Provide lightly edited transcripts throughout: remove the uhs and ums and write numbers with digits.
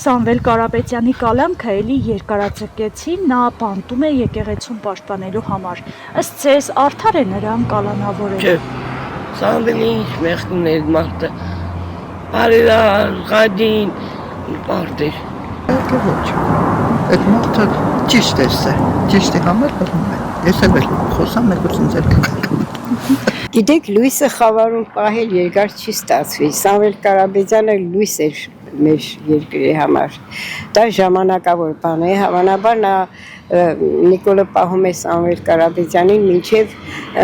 Սամվել Կարապետյանի կալանքը էլի երկարաձգեցին, նա բանտում է եկեղեցուն պաշտպանելու համար։ Ըստ ձեզ արդար է նրան կալանավորել։ Չէ, Սամվելի ինչ մեղքներ մարդը, արերար, գադին, մարդեր։ Ոչ, այդ մարդը ճիշտ է համար բռնում է, ես էլ խոսամ մեկուսին ձեր կկատում։ Գիտեք, լույսը խավարում պահել երկար չի ստացվի, Սամվել Կարապետյանը լույս էր մեր երկրի համար, դա ժամանակավոր բան է, հավանաբար նա Նիկոլը պահում է Սամվել Կարապետյանին մինչև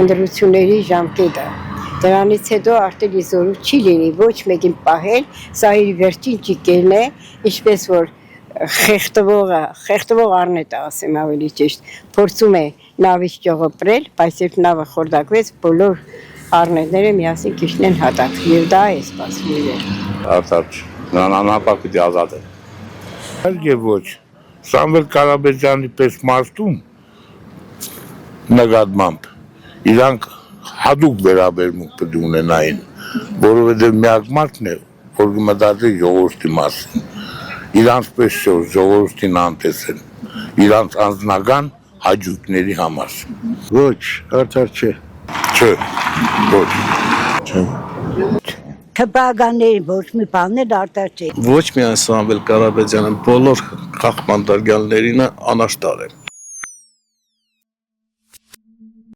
ընտրությունների ժամկետը, դրանից հետո արդեն իզորու չի լինի ոչ մեկին պահել, սա իր վերջին ճիկելն է, ինչպես որ խեղտվող առնետը ասեմ ավելի ճիշտ, փորձում է նավից ճողոպրել, բայց երբ նավը խորտակվեց, բոլոր առնետները միասին քիչն են հատակ, եւ դա է սպասվում իրեն։ Արդար նրան անհապաղ պիտի ազատել։ Այլ ոչ, Սամվել Կարապետյանի պես մարդում նկատմամբ իրանք հատուկ վերաբերմունք պետք ունենային, որովհետև միակ մարդն է, որ կմտածի ժողովրդի մասին, իրանց պես չէ, ժողովրդին անտեսեն, իրանց անձնական հաճույքների համար։ Ոչ, արդար չէ։ Չէ, ոչ։ Քպականների ոչ մի բաններ արդար չէ։ Ոչ միայն Սամվել Կարապետյանը, բոլոր խախտման տվյալներին անաշտար են։